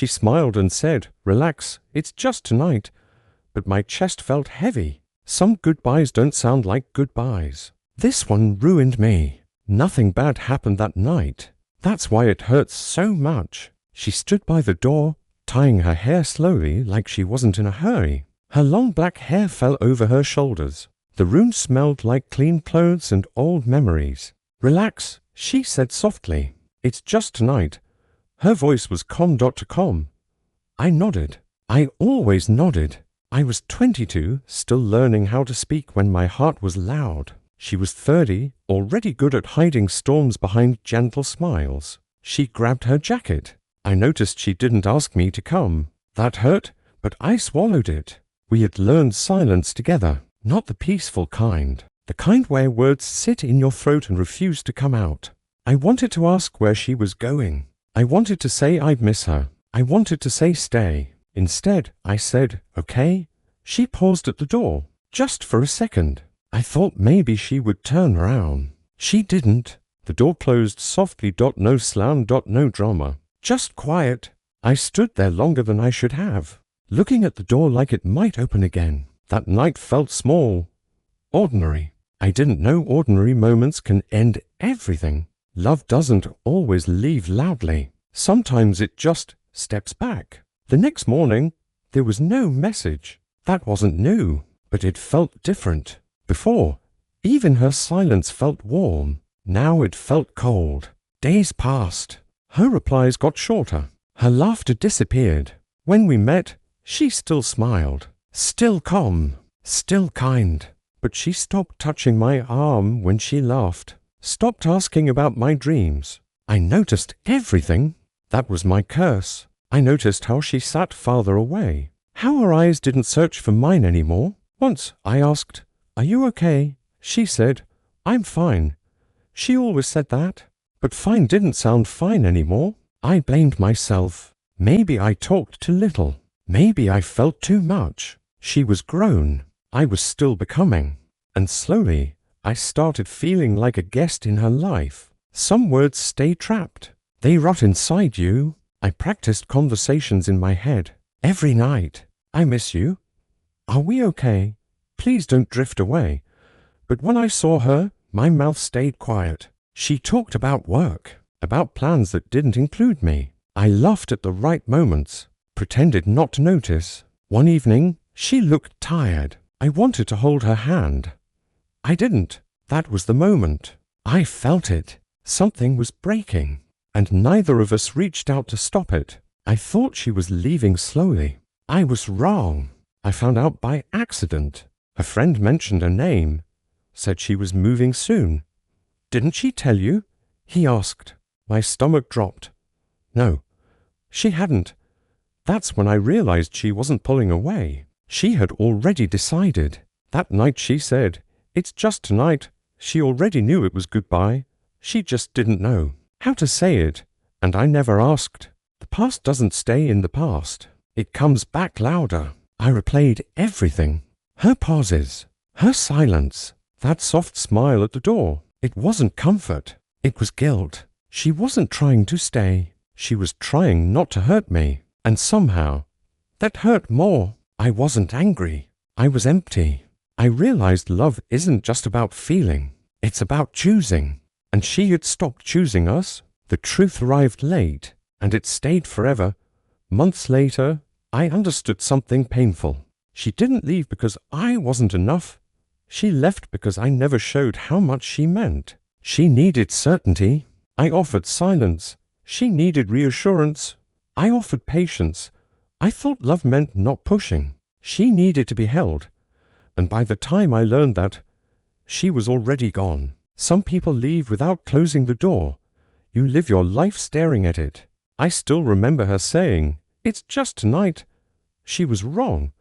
She smiled and said, "Relax, it's just tonight." But my chest felt heavy. Some goodbyes don't sound like goodbyes. This one ruined me. Nothing bad happened that night. That's why it hurts so much. She stood by the door, tying her hair slowly like she wasn't in a hurry. Her long black hair fell over her shoulders. The room smelled like clean clothes and old memories. "Relax," she said softly. "It's just tonight." Her voice was calm. I nodded. I always nodded. I was 22, still learning how to speak when my heart was loud. She was 30, already good at hiding storms behind gentle smiles. She grabbed her jacket. I noticed she didn't ask me to come. That hurt, but I swallowed it. We had learned silence together, not the peaceful kind. The kind where words sit in your throat and refuse to come out. I wanted to ask where she was going. I wanted to say I'd miss her. I wanted to say stay. Instead, I said, "Okay." She paused at the door, just for a second. I thought maybe she would turn around. She didn't. The door closed softly. No slam. No drama. Just quiet. I stood there longer than I should have, looking at the door like it might open again. That night felt small, ordinary. I didn't know ordinary moments can end everything. Love doesn't always leave loudly. Sometimes it just steps back. The next morning, there was no message. That wasn't new, but it felt different. Before, even her silence felt warm. Now it felt cold. Days passed. Her replies got shorter. Her laughter disappeared. When we met, she still smiled. Still calm. Still kind. But she stopped touching my arm when she laughed. Stopped asking about my dreams. I noticed everything. That was my curse. I noticed how she sat farther away. How her eyes didn't search for mine anymore. Once I asked, "Are you okay?" She said, "I'm fine." She always said that. But fine didn't sound fine anymore. I blamed myself. Maybe I talked too little. Maybe I felt too much. She was grown. I was still becoming. And slowly, I started feeling like a guest in her life. Some words stay trapped. They rot inside you. I practiced conversations in my head. Every night. "I miss you. Are we okay? Please don't drift away." But when I saw her, my mouth stayed quiet. She talked about work, about plans that didn't include me. I laughed at the right moments, pretended not to notice. One evening, she looked tired. I wanted to hold her hand. I didn't. That was the moment. I felt it. Something was breaking, and neither of us reached out to stop it. I thought she was leaving slowly. I was wrong. I found out by accident. A friend mentioned her name, said she was moving soon. "Didn't she tell you?" he asked. My stomach dropped. No, she hadn't. That's when I realized she wasn't pulling away. She had already decided. That night she said, "It's just tonight." She already knew it was goodbye. She just didn't know how to say it, and I never asked. The past doesn't stay in the past. It comes back louder. I replayed everything. Her pauses, her silence, that soft smile at the door. It wasn't comfort. It was guilt. She wasn't trying to stay. She was trying not to hurt me. And somehow, that hurt more. I wasn't angry. I was empty. I realized love isn't just about feeling. It's about choosing. And she had stopped choosing us. The truth arrived late, and it stayed forever. Months later, I understood something painful. She didn't leave because I wasn't enough. She left because I never showed how much she meant. She needed certainty. I offered silence. She needed reassurance. I offered patience. I thought love meant not pushing. She needed to be held. And by the time I learned that, she was already gone. Some people leave without closing the door. You live your life staring at it. I still remember her saying, "It's just tonight." She was wrong,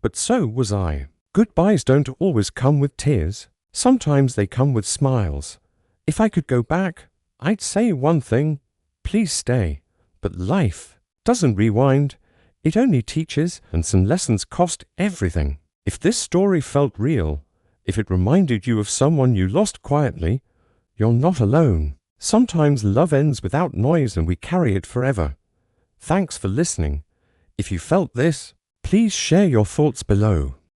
but so was I. Goodbyes don't always come with tears. Sometimes they come with smiles. If I could go back, I'd say one thing, please stay. But life doesn't rewind. It only teaches, and some lessons cost everything. If this story felt real, if it reminded you of someone you lost quietly, you're not alone. Sometimes love ends without noise and we carry it forever. Thanks for listening. If you felt this, please share your thoughts below.